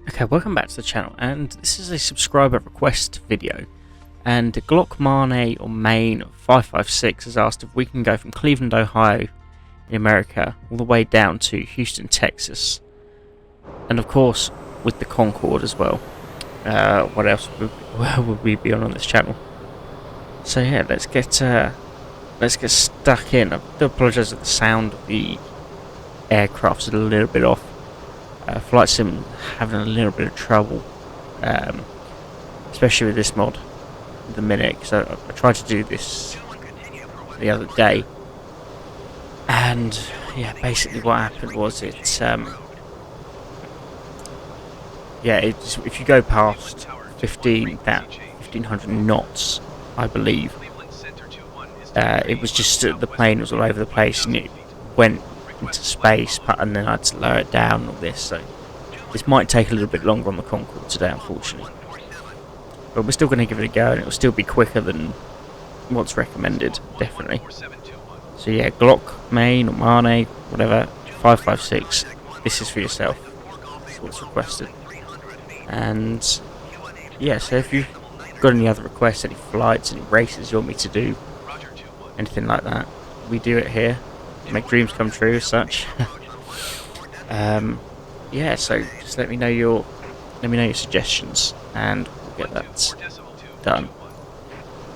Okay, welcome back to the channel, and this is a subscriber request video. And Glock Mane or Maine 556 has asked if we can go from Cleveland, Ohio in America all the way down to Houston, Texas, and of course with the Concorde as well. What else would we be on this channel? So yeah, let's get stuck in. I do apologise that the sound of the aircraft's a little bit off. Flight Sim having a little bit of trouble, especially with this mod at the minute, because I tried to do this the other day, and yeah, basically what happened was if you go past 1500 knots, I believe, it was just the plane was all over the place and it went into space, and then I had to lower it down and all this, so this might take a little bit longer on the Concorde today, unfortunately, but we're still going to give it a go, and it will still be quicker than what's recommended, definitely. So yeah, Glock, Maine or Mane, whatever, 556, this is for yourself. That's what's requested. And yeah, so if you've got any other requests, any flights, any races you want me to do, anything like that, we do it here. Make dreams come true as such. Yeah, so just let me know your suggestions, and we'll get that done.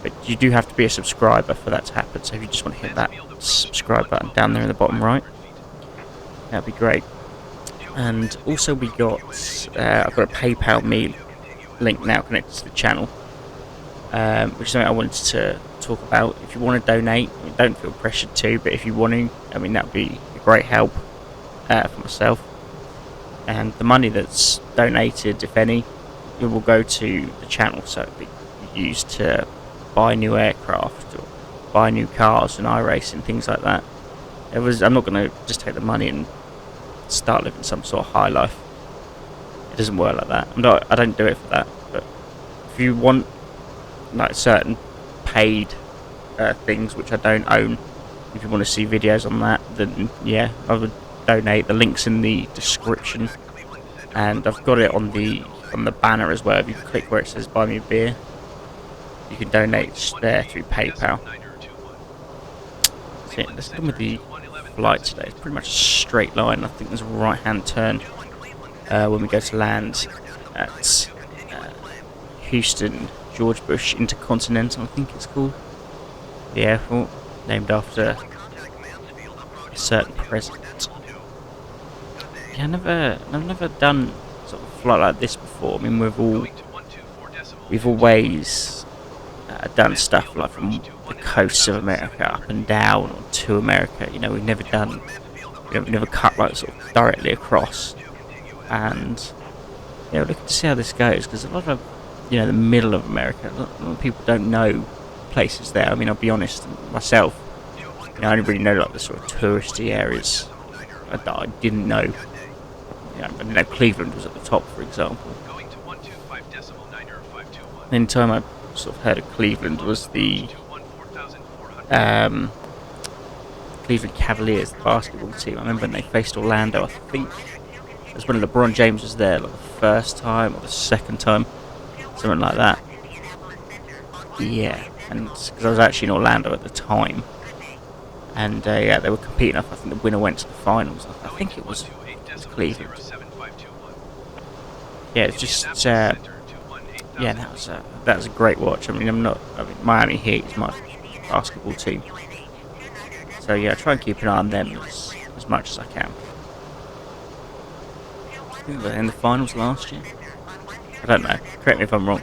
But you do have to be a subscriber for that to happen, so if you just want to hit that subscribe button down there in the bottom right, that'd be great. And also we got I've got a PayPal me link now connected to the channel, which is something I wanted to talk about. If you want to donate, I mean, don't feel pressured to, but if you want to, I mean, that would be a great help for myself. And the money that's donated, if any, it will go to the channel, so it'll be used to buy new aircraft or buy new cars and iRacing, things like that. I'm not going to just take the money and start living some sort of high life. It doesn't work like that. I don't do it for that. But if you want like certain paid things which I don't own, if you want to see videos on that, then yeah, I would donate. The link's in the description, and I've got it on the banner as well. If you click where it says buy me a beer, you can donate there through PayPal. So yeah, let's done with the flight today. It's pretty much a straight line. I think there's a right hand turn when we go to land at Houston George Bush Intercontinental, I think it's called, the airport, named after a certain president. Yeah, I've never done sort of a flight like this before. I mean, we've always done stuff like from the coasts of America up and down or to America. You know, we've never cut like sort of directly across. And yeah, we're looking to see how this goes, because a lot of, you know, the middle of America, a lot of people don't know places there. I mean, I'll be honest, myself, you know, I only really know like the sort of touristy areas that I didn't know. You know, I didn't know Cleveland was at the top, for example. The only time I sort of heard of Cleveland was the Cleveland Cavaliers, the basketball team. I remember when they faced Orlando, I think it was when LeBron James was there, like the first time or the second time, something like that. Yeah, and because I was actually in Orlando at the time, and yeah, they were competing. I think the winner went to the finals. I think it was Cleveland. Yeah, it's just yeah, that was a great watch. I mean, Miami Heat is my basketball team, so yeah, I try and keep an eye on them as much as I can. I think they were in the finals last year. I don't know. Correct me if I'm wrong.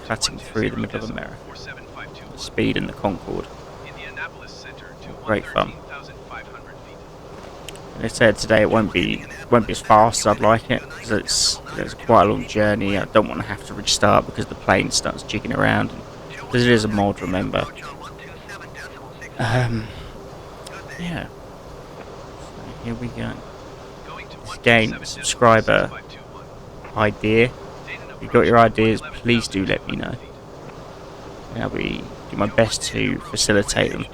Cutting through the middle of America. The speed in the Concorde. Great fun. They said today it won't be as fast as I'd like it, because it's quite a long journey. I don't want to have to restart because the plane starts jigging around, because it is a mod, remember. Yeah. So here we go. This game, subscriber idea. If you've got your ideas, please do let me know. I'll be do my best to facilitate them.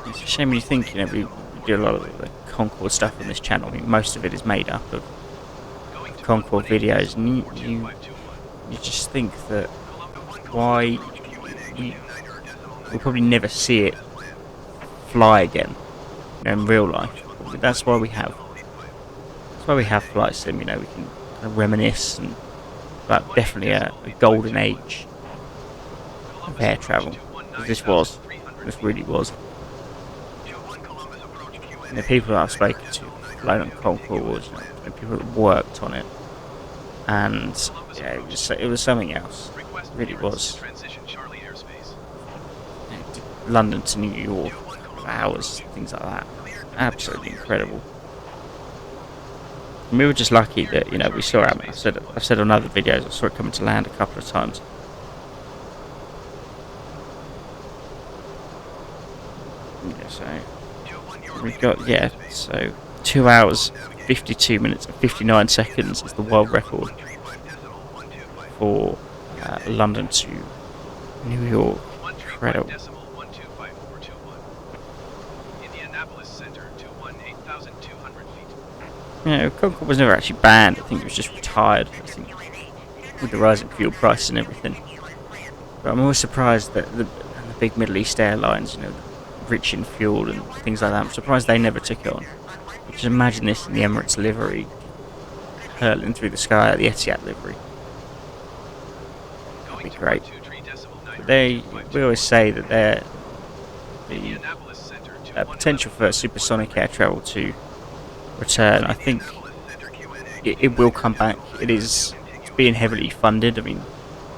It's a shame when you think, we do a lot of the Concord stuff on this channel. I mean, most of it is made up of Concord videos, and you just think that why we'll probably never see it fly again, in real life. That's why we have Flight Sim. We can kind of reminisce about definitely a golden age of air travel. This really was. And the people that I've spoken to, flown on Concorde, people that worked on it, and yeah, it was something else. It really was. London to New York, hours, things like that. Absolutely incredible. And we were just lucky that we saw it. I've said on other videos I saw it coming to land a couple of times. Yeah, so we've got 2 hours, 52 minutes and 59 seconds is the world record for London to New York. Incredible. Concorde was never actually banned. I think it was just retired. I think with the rising fuel prices and everything. But I'm always surprised that the big Middle East airlines, rich in fuel and things like that, I'm surprised they never took it on. Just imagine this in the Emirates livery, hurtling through the sky at the Etihad livery. That'd be great. But we always say that they're the potential for supersonic air travel to return. I think it will come back. It's being heavily funded. I mean,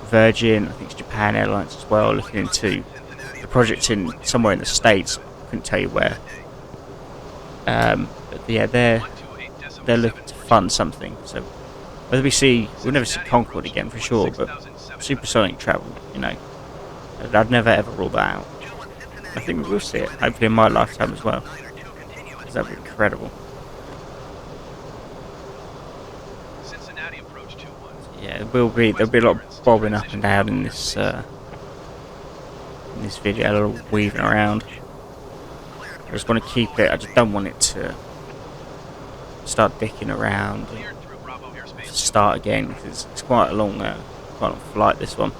Virgin, I think it's Japan Airlines as well, looking into the project in somewhere in the States. Couldn't tell you where. But yeah, they're looking to fund something. So whether we'll never see Concorde again for sure, but supersonic travel, I'd never ever rule that out. I think we will see it, hopefully in my lifetime as well, because that would be incredible. Yeah, there'll be a lot of bobbing up and down in this video, a lot of weaving around. I just want to keep it. I just don't want it to start dicking around and start again, because it's quite a long flight, this one.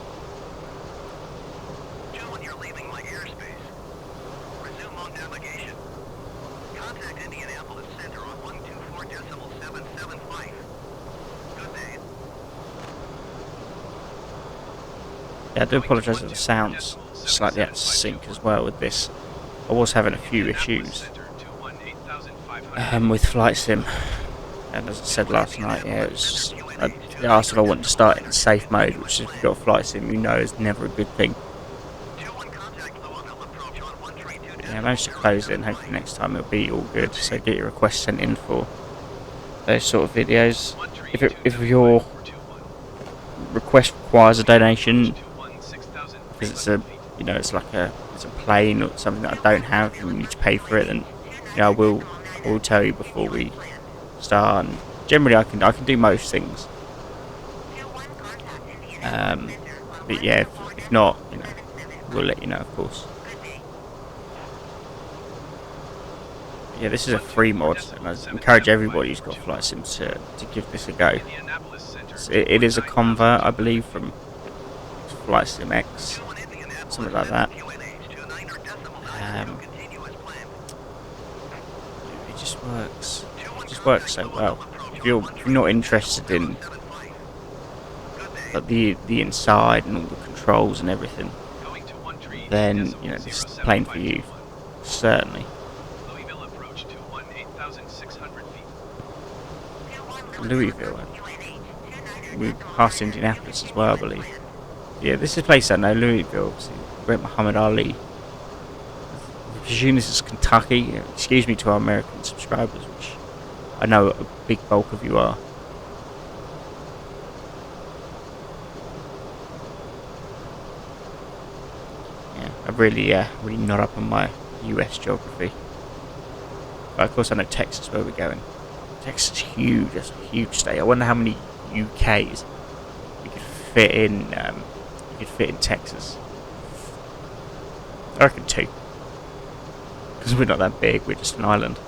Yeah, I do apologise if the sound's slightly out of sync as well with this. I was having a few issues with Flight Sim, and as I said last night, I asked if I wanted to start it in safe mode, which if you've got a Flight Sim, is never a good thing. Yeah, I managed to close it, and hopefully next time it'll be all good. So get your requests sent in for those sort of videos. If your request requires a donation, because it's a plane or something that I don't have and you need to pay for it, then I will tell you before we start. And generally I can do most things, but yeah, if not, we'll let you know, of course. Yeah, this is a free mod, and I encourage everybody who's got Flight Sim to give this a go. It is a convert, I believe, from Flight Sim X, something like that. It just works. It just works so well. If you're not interested in the inside and all the controls and everything, then this is the plane for you, certainly. Louisville. We passed Indianapolis as well, I believe. Yeah, this is a place I know, Louisville. Great Muhammad Ali. I presume this is Kentucky. Excuse me to our American subscribers, which I know a big bulk of you are. Yeah, I'm really not up on my US geography. But of course I know Texas, where we're going. Texas is huge. That's a huge state. I wonder how many UKs you could fit in. Texas. I reckon 2. because we're not that big. We're just an island.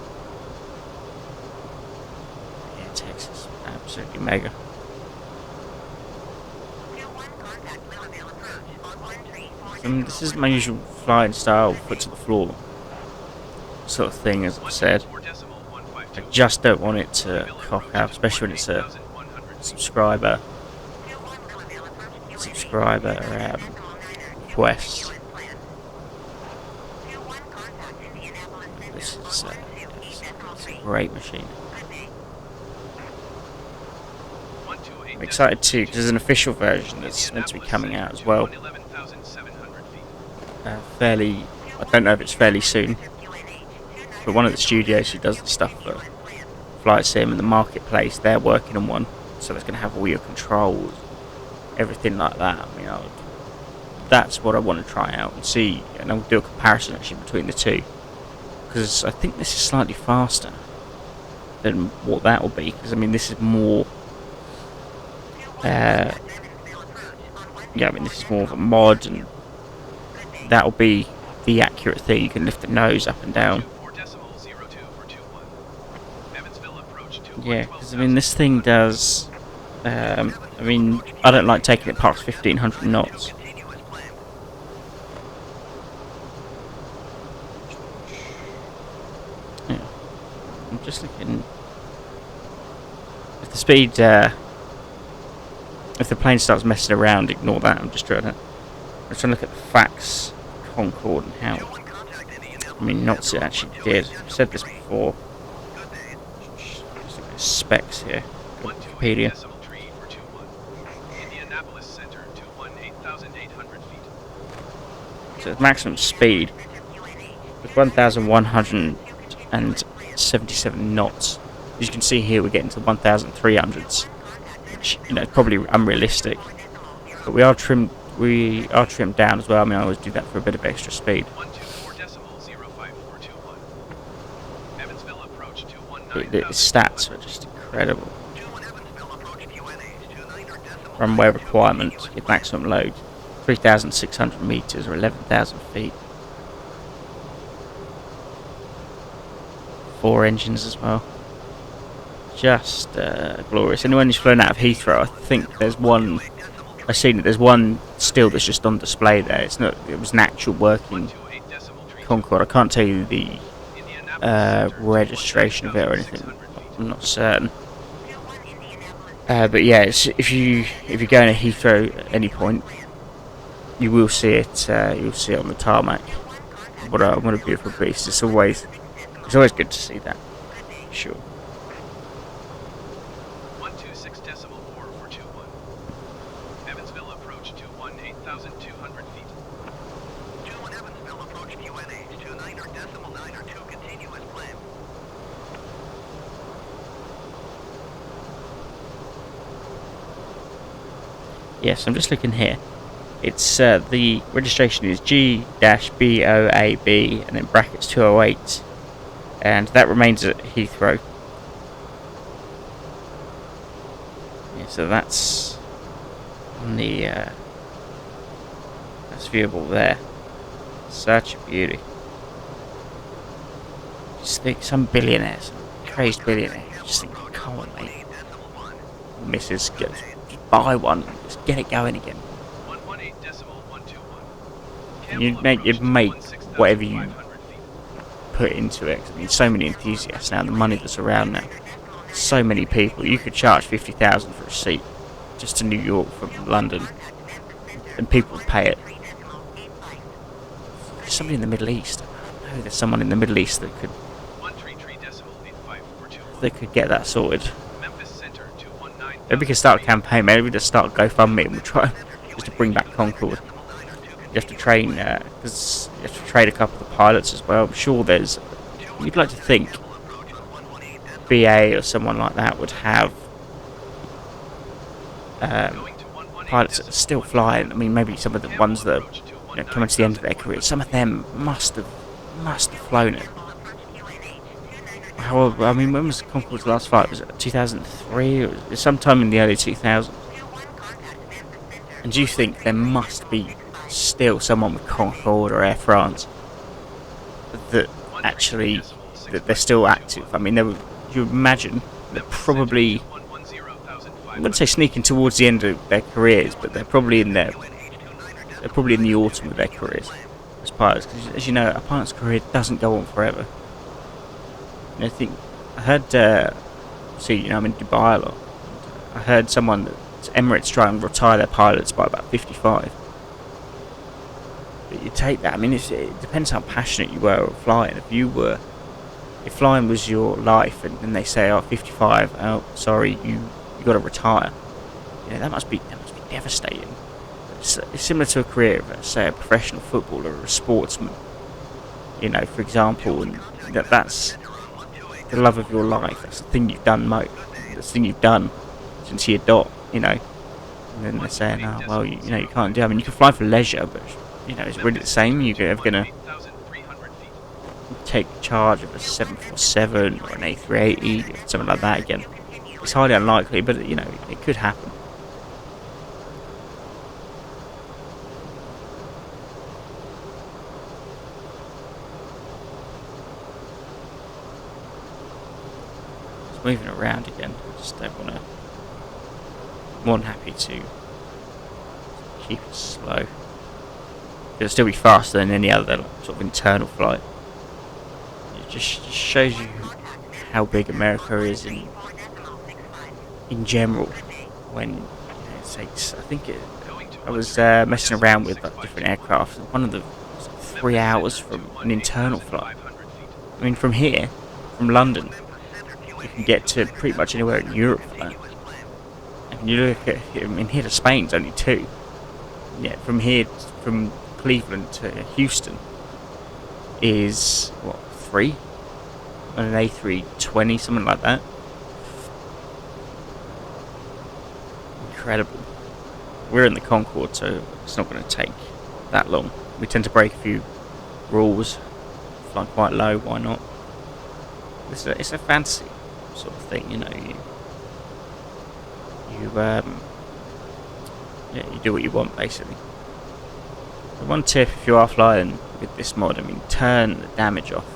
Yeah, Texas, absolutely mega. This is my usual flying style, foot to the floor sort of thing, as I said. I just don't want it to cock up, especially when it's a subscriber request. This is it's a great machine. I'm excited too because there's an official version that's meant to be coming out as well. I don't know if it's fairly soon, but one of the studios who does the stuff for Flight Sim and the marketplace, they're working on one, so it's going to have all your controls, everything like that. I mean, that's what I want to try out and see, and I'll do a comparison actually between the two, because I think this is slightly faster than what that will be, because I mean this is more this is more of a mod, and that'll be the accurate thing. You can lift the nose up and down. Yeah, because I mean this thing does I don't like taking it past 1500 knots. Yeah. I'm just looking if the speed if the plane starts messing around, ignore that. I'm trying to look at the facts, Concorde, and how knots it actually did. I've said this before. Just look at specs here. Wikipedia. So the maximum speed was 1,177 knots. As you can see here, we're getting to 1,300s, which is probably unrealistic. But we are trimmed down as well. I mean, I always do that for a bit of extra speed. The stats are just incredible. Runway requirement, your maximum load, 3,600 meters or 11,000 feet. 4 engines as well. Just glorious. Anyone who's flown out of Heathrow, I think there's one. I've seen it. There's one still that's just on display there. It's not. It was an actual working Concorde. I can't tell you the registration of it or anything. I'm not certain. But yeah, if you're going to Heathrow at any point, you will see it. You'll see it on the tarmac. What a beautiful beast! It's always good to see that. Sure. 126.441. Evansville approach to 18,200 feet. 21 Evansville approach QNH 29.9 continuous climb. Yes, I'm just looking here. It's the registration is G-BOAB and then brackets 208, and that remains at Heathrow. Yeah, so that's on the that's viewable there. Such a beauty. Just think some billionaires, crazed billionaires, just think, come on, mate, Mrs. Just buy one, just get it going again. And you'd make whatever you put into it. I mean, so many enthusiasts now, the money that's around now. So many people. You could charge 50,000 for a seat just to New York from London, and people would pay it. There's somebody in the Middle East. I know there's someone in the Middle East that could get that sorted. Maybe we could start a campaign. Maybe we just start a GoFundMe and we'll try just to bring back Concorde. You have to train, because you have to train a couple of the pilots as well. I'm sure you'd like to think BA or someone like that would have pilots that are still flying. I mean, maybe some of the ones that are coming to the end of their career, some of them must have flown it. However, I mean, when was Concorde's last flight? Was it 2003? It was sometime in the early 2000s. And do you think there must be still someone with Concorde or Air France that actually that they're still active. I mean, you imagine they're probably, I wouldn't say sneaking towards the end of their careers, but they're probably in the autumn of their careers as pilots. Because as you know, a pilot's career doesn't go on forever. And I heard, I'm in Dubai a lot. I heard someone that Emirates try and retire their pilots by about 55. But you take that. I mean, it depends how passionate you were at flying. If flying was your life, and then they say, "Oh, 55, oh, sorry, you got to retire." That must be devastating. It's similar to a career of, say, a professional footballer or a sportsman. For example, and that's the love of your life. That's the thing you've done most. That's the thing you've done since you're a dot. And then they're saying, "Oh, well, you can't do it." I mean, you can fly for leisure, but it's really the same. You're ever gonna take charge of a 747 or an A380 or something like that again. It's highly unlikely, but it could happen. It's moving around again. I just don't want to. More than happy to keep it slow. It'll still be faster than any other sort of internal flight. It just shows you how big America is in general. When it takes, I was messing around with different aircraft. One of them was 3 hours from an internal flight. I mean, from London, you can get to pretty much anywhere in Europe for that. And you look at, here to Spain's only 2. Yeah, from Cleveland to Houston is 3 on an A320, something like that. Incredible. We're in the Concorde, so it's not going to take that long. We tend to break a few rules, fly quite low. Why not? It's a fancy sort of thing, you do what you want, basically. The one tip, if you are flying with this mod, turn the damage off.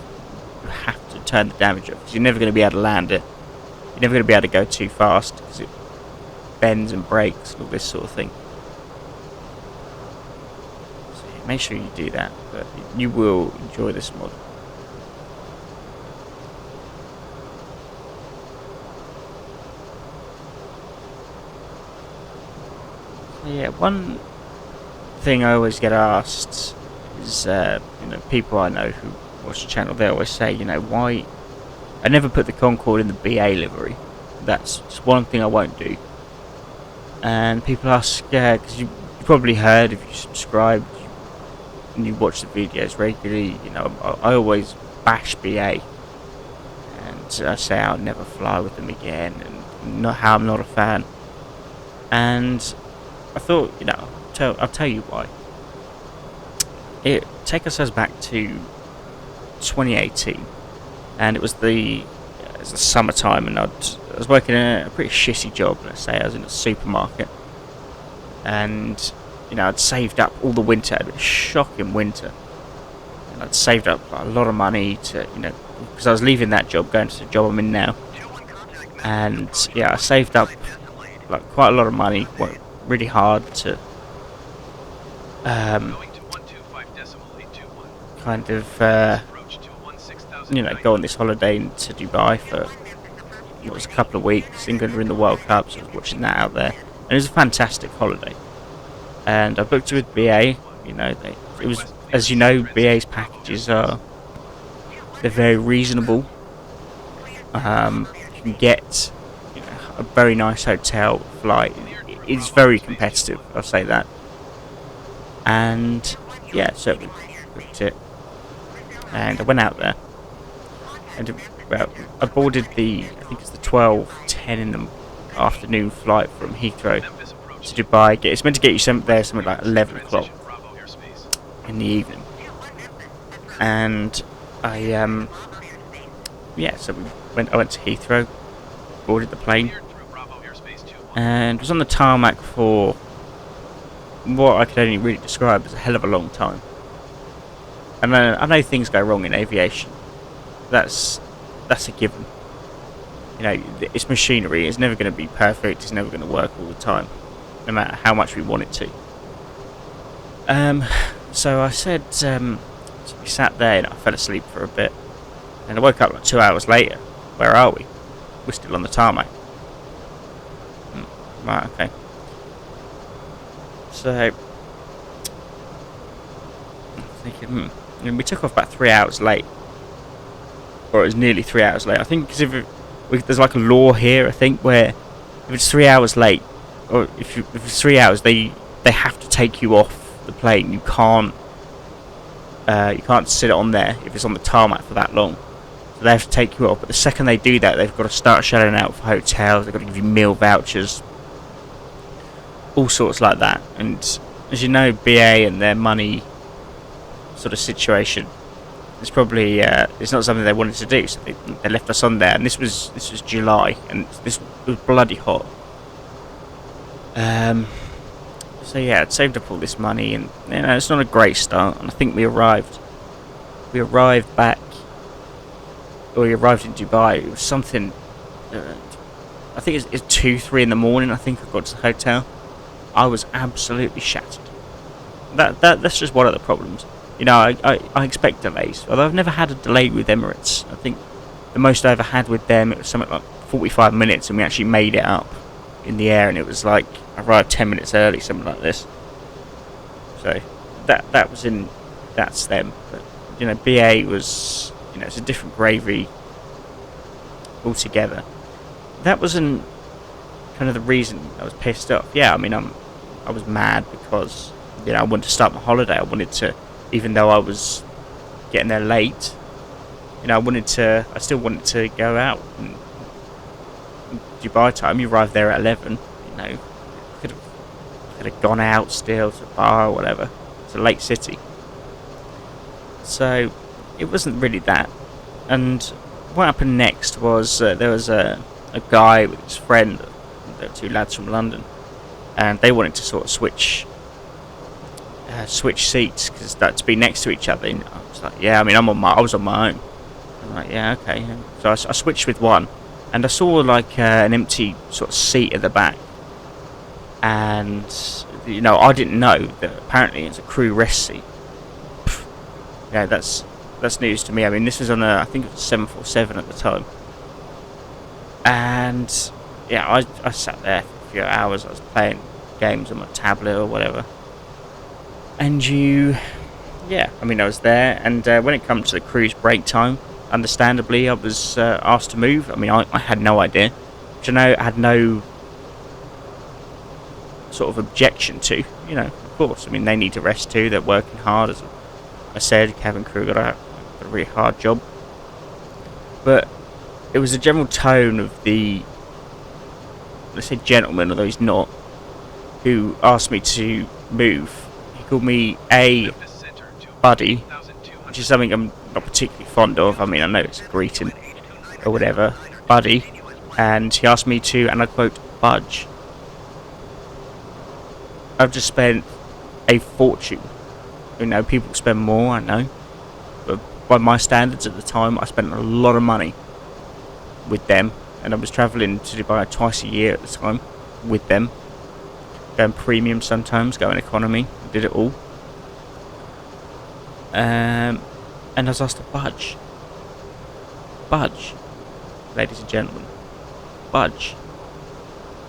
You have to turn the damage off, because you're never going to be able to land it. You're never going to be able to go too fast, because it bends and breaks and all this sort of thing. So yeah, make sure you do that, but you will enjoy this mod. Yeah, one thing I always get asked is, people I know who watch the channel, they always say, why I never put the Concorde in the BA livery. That's just one thing I won't do. And people ask, because you probably heard, if you subscribed and you watch the videos regularly, I always bash BA. And I say I'll never fly with them again, and how I'm not a fan. And I thought, I'll tell you why. Take ourselves back to 2018, and it was the summertime, and I was working in a pretty shitty job. Let's say I was in a supermarket, and I'd saved up all the winter. It was a shocking winter, and I'd saved up a lot of money to, because I was leaving that job, going to the job I'm in now, and I saved up quite a lot of money. Worked really hard to kind of go on this holiday to Dubai for it was a couple of weeks. England were in the World Cup, so I was watching that out there, and it was a fantastic holiday. And I booked it with BA. It was, as you know, BA's packages they're very reasonable. You can get a very nice hotel, flight. It's very competitive, I'll say that. And so we booked it, and I went out there, and I boarded I think it's the 12:10 in the afternoon flight from Heathrow to Dubai. It's meant to get you something like 11 o'clock in the evening. And I I went to Heathrow, boarded the plane, and was on the tarmac for what I could only really describe as a hell of a long time. And I know things go wrong in aviation, that's a given. You know, it's machinery. It's never going to be perfect. It's never going to work all the time, no matter how much we want it to. So I said, so we sat there and I fell asleep for a bit, and I woke up like 2 hours later. Where are we? We're still on the tarmac. Right, okay. So I'm thinking, and we took off about 3 hours late, or it was nearly 3 hours late. I think because there's like a law here, I think, where if it's 3 hours late, or if it's 3 hours, they have to take you off the plane. You can't sit on there if it's on the tarmac for that long. So they have to take you off. But the second they do that, they've got to start shelling out for hotels. They've got to give you meal vouchers, all sorts like that. And as you know, BA and their money sort of situation, it's probably it's not something they wanted to do. So they left us on there, and this was July, and this was bloody hot. So yeah, I'd saved up all this money, and you know, it's not a great start. And I think we arrived back, or we arrived in Dubai. It was something. I think it's 2-3 in the morning. I think I got to the hotel. I was absolutely shattered. That's just one of the problems. You know, I expect delays, although I've never had a delay with Emirates. I think the most I ever had with them, it was something like 45 minutes, and we actually made it up in the air, and it was like I arrived 10 minutes early, something like this. So that's them. But you know, BA was, you know, it's a different gravy altogether. That wasn't kind of the reason I was pissed off. Yeah, I mean, I was mad because, you know, I wanted to start my holiday. I wanted to, even though I was getting there late, you know, I still wanted to go out. And Dubai time, you arrive there at 11, you know, could have gone out still to a bar or whatever. It's a lake city. So it wasn't really that. And what happened next was there was a guy with his friend. There were two lads from London, and they wanted to sort of switch seats because to be next to each other. And I was like, yeah, I mean, I was on my own. I'm like, yeah, okay. So I switched with one, and I saw like an empty sort of seat at the back, and you know, I didn't know that apparently it's a crew rest seat. Yeah, that's news to me. I mean, this was on I think it was a 747 at the time, and yeah, I sat there for a few hours. I was playing games on my tablet or whatever. And I mean, I was there. And when it comes to the cruise break time, understandably, I was asked to move. I mean, I had no idea. Which I know I had no sort of objection to. You know, of course. I mean, they need to rest too. They're working hard. As I said, cabin crew got a really hard job. But it was a general tone of the, let's say, gentleman, although he's not, who asked me to move. He called me a buddy, which is something I'm not particularly fond of. I mean, I know it's a greeting or whatever, buddy, and he asked me to, and I quote, budge. I've just spent a fortune. You know, people spend more, I know, but by my standards at the time, I spent a lot of money with them. And I was travelling to Dubai twice a year at the time with them. Going premium sometimes, going economy. I did it all. And I was asked to budge. Budge. Ladies and gentlemen. Budge.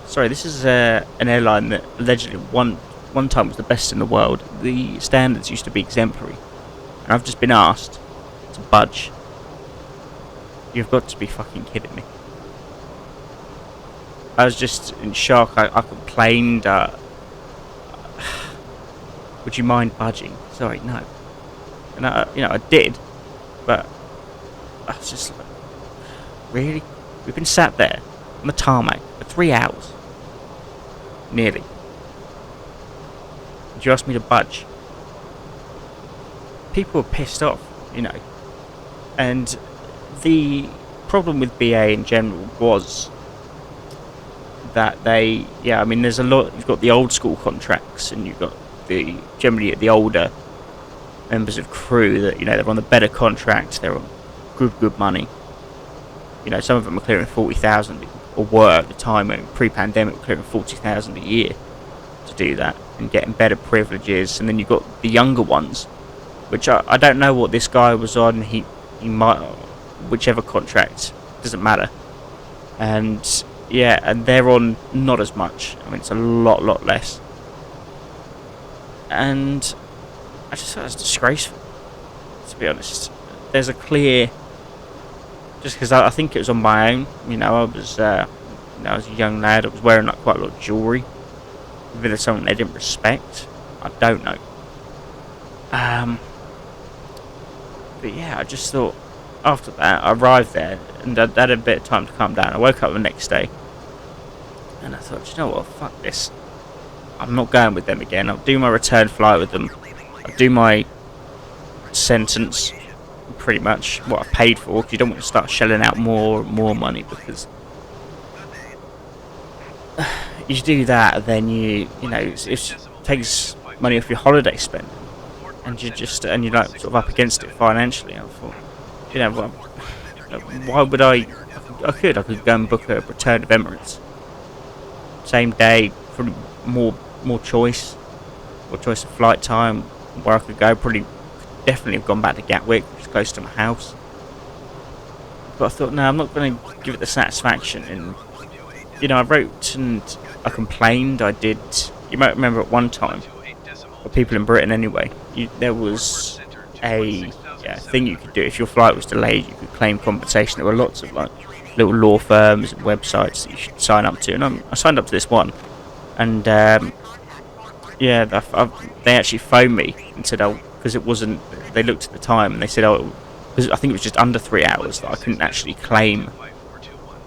Sorry, this is an airline that allegedly one time was the best in the world. The standards used to be exemplary. And I've just been asked to budge. You've got to be fucking kidding me. I was just in shock. I complained. Would you mind budging? Sorry, no. And I did, but I was just like, really? We've been sat there on the tarmac for 3 hours, nearly. Did you ask me to budge? People were pissed off, you know. And the problem with BA in general was that I mean, there's a lot. You've got the old school contracts, and you've got generally the older members of crew that, you know, they're on the better contracts. They're on good money. You know, some of them are clearing 40,000 or were at the time when pre-pandemic were clearing 40,000 a year to do that and getting better privileges. And then you've got the younger ones, which I don't know what this guy was on. He might, whichever contract, doesn't matter. And yeah, and they're on not as much. I mean, it's a lot less. And I just thought it was disgraceful, to be honest. There's a clear, just because I think it was on my own. You know, I was a young lad. I was wearing like quite a lot of jewellery. Whether there's something they didn't respect, I don't know. But yeah, I just thought after that, I arrived there and I had a bit of time to calm down. I woke up the next day and I thought, you know what, fuck this. I'm not going with them again. I'll do my return flight with them. I'll do my sentence, pretty much what I paid for, because you don't want to start shelling out more money, because you do that, then you know, it takes money off your holiday spend, and you're like sort of up against it financially. I thought, you know, why would I could go and book a return of Emirates, same day, probably more choice of flight time, where I could go. Probably definitely have gone back to Gatwick, which is close to my house. But I thought, no, I'm not going to give it the satisfaction. And you know, I wrote and I complained. I did. You might remember at one time, or people in Britain anyway, there was a thing you could do if your flight was delayed. You could claim compensation. There were lots of like little law firms and websites that you should sign up to, and I signed up to this one, and yeah, they actually phoned me and said, oh, because it wasn't. They looked at the time and they said, oh, because I think it was just under 3 hours that I couldn't actually claim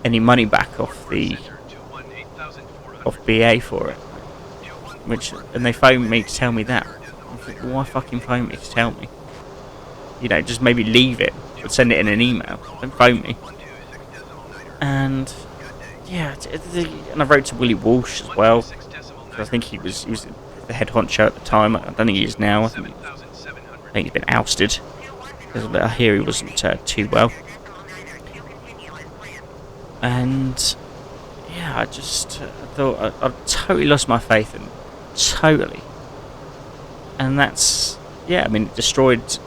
any money back off BA for it. And they phoned me to tell me that. I thought, why fucking phone me to tell me? You know, just maybe leave it or send it in an email. Don't phone me. And yeah, and I wrote to Willie Walsh as well. I think he was the head honcho at the time. I don't think he is now. I think he's been ousted. I hear he wasn't too well. And yeah, I just thought I totally lost my faith in, totally. And that's, yeah, I mean, it destroyed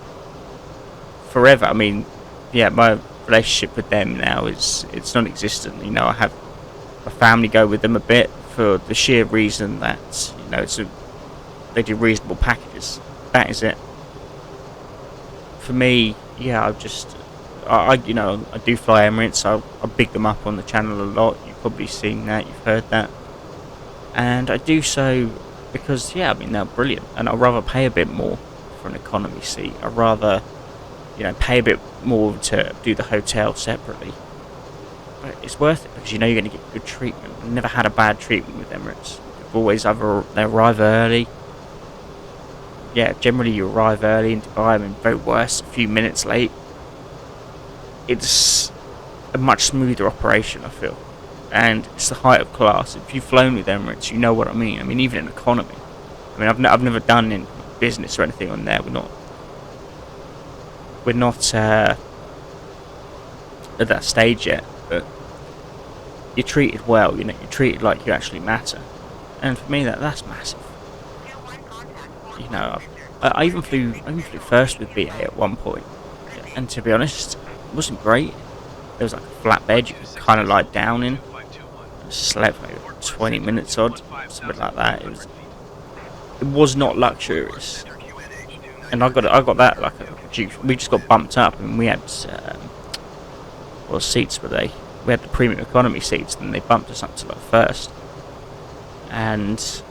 forever. I mean, yeah, my relationship with them now it's non-existent. You know, I have my family go with them a bit for the sheer reason that, you know, they do reasonable packages. That is it. For me, yeah, I do fly Emirates. I big them up on the channel a lot. You've probably seen that, you've heard that, and I do so because, yeah, I mean, they're brilliant, and I'd rather pay a bit more for an economy seat. I'd rather, you know, pay a bit more to do the hotel separately. But it's worth it because you know you're going to get good treatment. I've never had a bad treatment with Emirates. Always they arrive early. Yeah, generally you arrive early in Dubai. I mean, very worst, a few minutes late. It's a much smoother operation, I feel, and it's the height of class. If you've flown with Emirates, you know what I mean. I mean, even in economy. I mean, I've never done in business or anything on there. We're not at that stage yet, but you're treated well. You know, you're treated like you actually matter, and for me, that's massive. You know, I even flew first with BA at one point, and to be honest, it wasn't great. There was like a flat bed you could kind of lie down in. I slept maybe 20 minutes odd, something like that. It was not luxurious, and I got that like we just got bumped up, and we had seats were they? We had the premium economy seats, and they bumped us up to like first, and.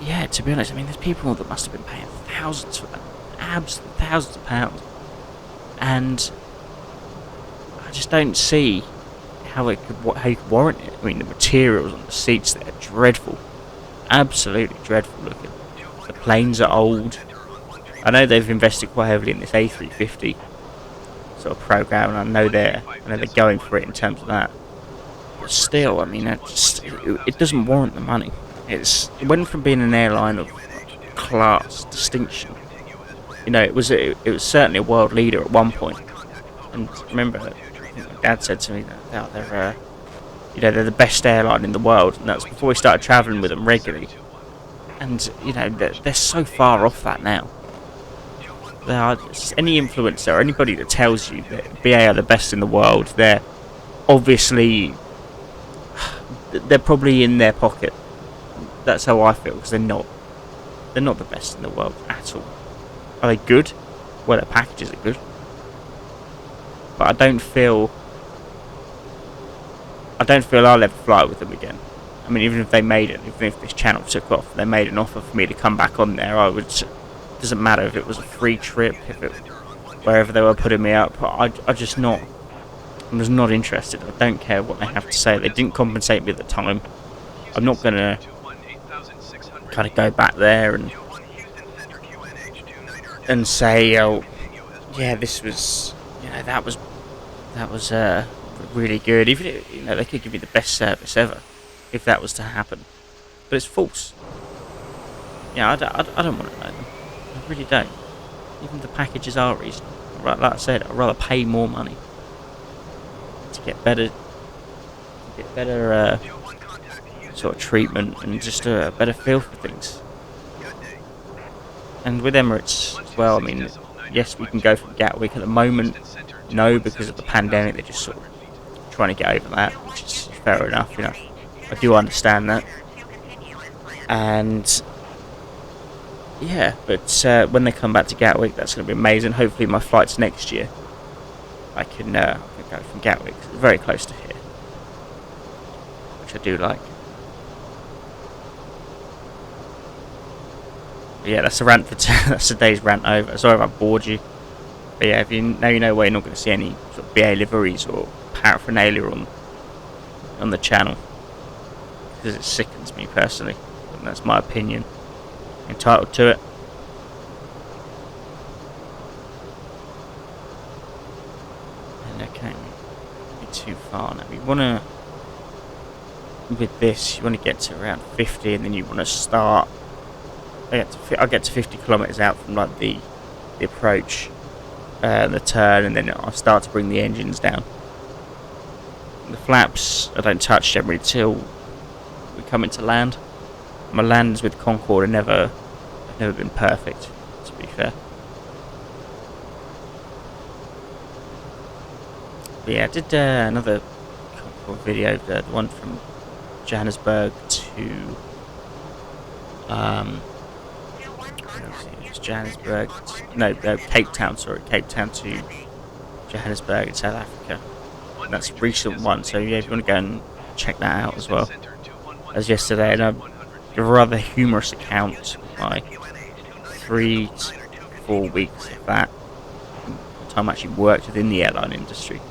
Yeah, to be honest, I mean, there's people that must have been paying thousands for that, absolute thousands of pounds, and I just don't see how you could warrant it. I mean, the materials on the seats, they're dreadful, absolutely dreadful looking. The planes are old. I know they've invested quite heavily in this A350 sort of program, and I know they're going for it in terms of that. But still, I mean, it doesn't warrant the money. It went from being an airline of class, distinction. You know, it was certainly a world leader at one point. And remember, I think my dad said to me that they're, they're the best airline in the world, and that's before we started travelling with them regularly. And they're so far off that now. They are any influencer or anybody that tells you that BA are the best in the world, they're obviously they're probably in their pocket. That's how I feel, because they're not the best in the world at all. Are they good? Well, their packages are good, but I don't feel I'll ever fly with them again. I mean, even if this channel took off, they made an offer for me to come back on there, I would. Doesn't matter if it was a free trip, wherever they were putting me up. I'm just not interested. I don't care what they have to say. They didn't compensate me at the time. I'm not gonna kind of go back there and say, oh, yeah, this was, that was really good. Even if, they could give me the best service ever if that was to happen, but it's false. I don't want to know them. I really don't. Even the packages are reasonable. Like I said, I'd rather pay more money to get better sort of treatment and just a better feel for things. And with Emirates as well, I mean, yes, we can go from Gatwick at the moment. No, because of the pandemic, they're just sort of trying to get over that, which is fair enough. I do understand that. And yeah, but when they come back to Gatwick, that's going to be amazing. Hopefully my flights next year, I can go from Gatwick. It's very close to here, which I do like. But yeah, that's a rant for that's the day's rant over. Sorry if I bored you. But yeah, if you know where you're not going to see any sort of BA liveries or paraphernalia on the channel, because it sickens me personally, and that's my opinion. Entitled to it. And okay, not too far now. You want to, with this, you want to get to around 50, and then you want to start. I get to 50 kilometers out from like the approach, the turn, and then I'll start to bring the engines down. The flaps I don't touch generally till we come into land. My lands with Concorde have never been perfect, to be fair. But yeah, I did another Concorde video, the one from Johannesburg to Cape Town. Sorry, Cape Town to Johannesburg in South Africa. And that's a recent one, so yeah, if you want to go and check that out as well. As yesterday, and a rather humorous account of my 3 to 4 weeks of that time I actually worked within the airline industry.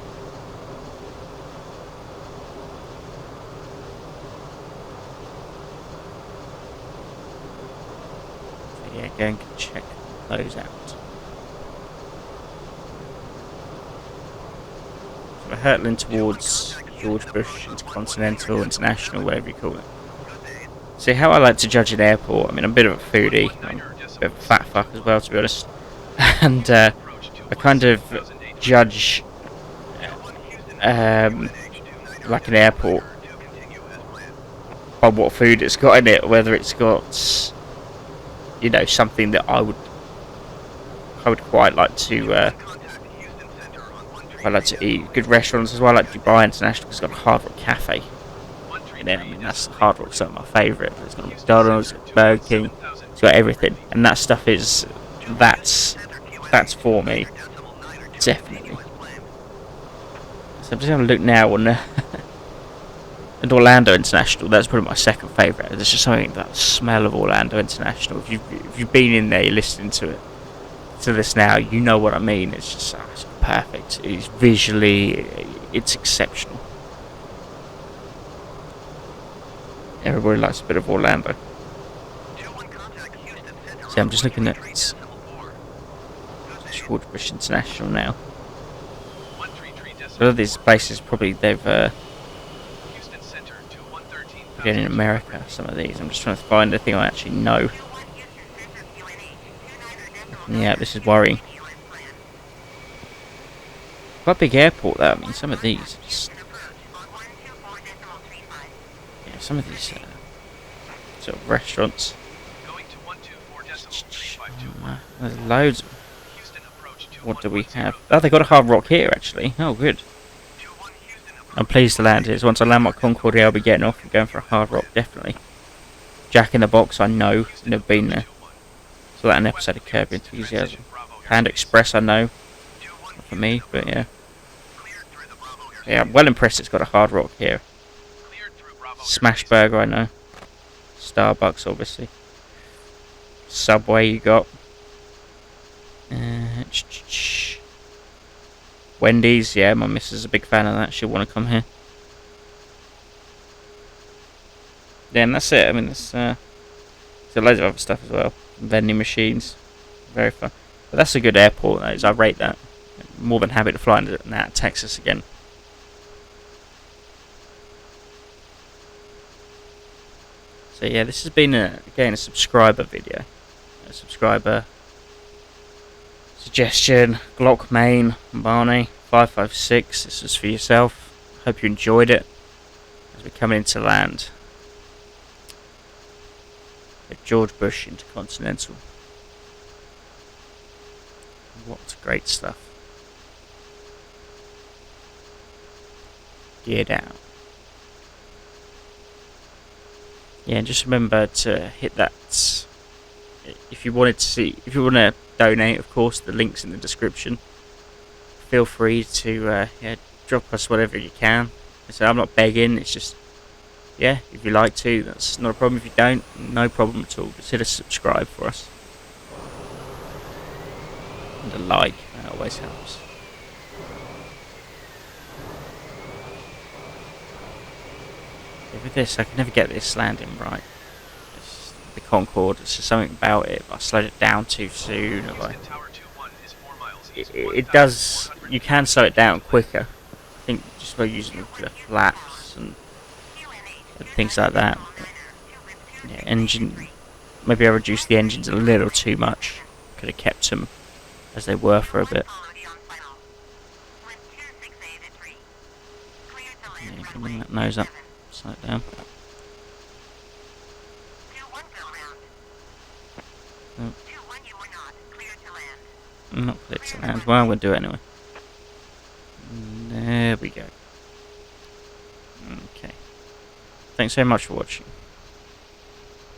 So yeah, go and check those out. So we're hurtling towards George Bush Intercontinental, International, whatever you call it. See, how I like to judge an airport, I mean, I'm a bit of a foodie, I'm a bit of a fat fuck as well, to be honest, and I kind of judge like an airport by what food it's got in it, whether it's got, something that I would quite like to eat. Good restaurants as well, like Dubai International, because it's got a Hard Rock Cafe. I mean, that's Hard Rock's not my favourite. It's got McDonald's, it's got Burger King, it's got everything, and that stuff that's for me, definitely. So I'm just having a look now on and Orlando International. That's probably my second favourite. There's just something about the smell of Orlando International. If you've been in there, you're listening to this now, you know what I mean. It's just it's perfect. It's visually, it's exceptional. Everybody likes a bit of Orlando. See, I'm just looking at George Bush International now. A lot of these places probably they've been in America. Some of these, I'm just trying to find anything I actually know. Yeah, this is worrying. Quite a big airport though. I mean, some of these are just, yeah, some of these sort of restaurants. Going to 124.3521. There's loads. Houston approach to What do we 110. have? Oh, they got a hard rock here actually. Oh, good. 21 Houston approach. I'm pleased to land here. So once I land my Concorde, I'll be getting off and going for a hard rock, definitely. Jack in the Box, I know. Never been there. So that an episode of Curb Your Enthusiasm. Panda Express, I know. Not for me, but yeah. Yeah, I'm well impressed it's got a hard rock here. Smash Burger, I know. Starbucks, obviously. Subway, you got. Wendy's, yeah, my missus is a big fan of that. She'll want to come here. Yeah, and that's it. I mean, there's loads of other stuff as well. Vending machines. Very fun. But that's a good airport, that is. I rate that. I'm more than happy to fly into Texas again. So yeah, this has been, again, a subscriber video. A subscriber suggestion. Glock Main, Barney, 556. This was for yourself. Hope you enjoyed it. As we're coming into land. George Bush Intercontinental. What great stuff. Gear down. Yeah, and just remember to hit that. If you want to donate, of course, the link's in the description. Feel free to drop us whatever you can. So I'm not begging. It's just, yeah, if you like to, that's not a problem. If you don't, no problem at all. Just hit a subscribe for us. And a like, that always helps. Yeah, with this, I can never get this landing right. The Concorde, it's just something about it. I slowed it down too soon. It does, you can slow it down quicker. I think just by using the flaps and things like that. Yeah, engine, maybe I reduced the engines a little too much. Could have kept them as they were for a bit. Yeah, bring that nose up, slow it down. I'm not clear to land. Well, I'm going to do it anyway. There we go. Okay. Thanks so much for watching.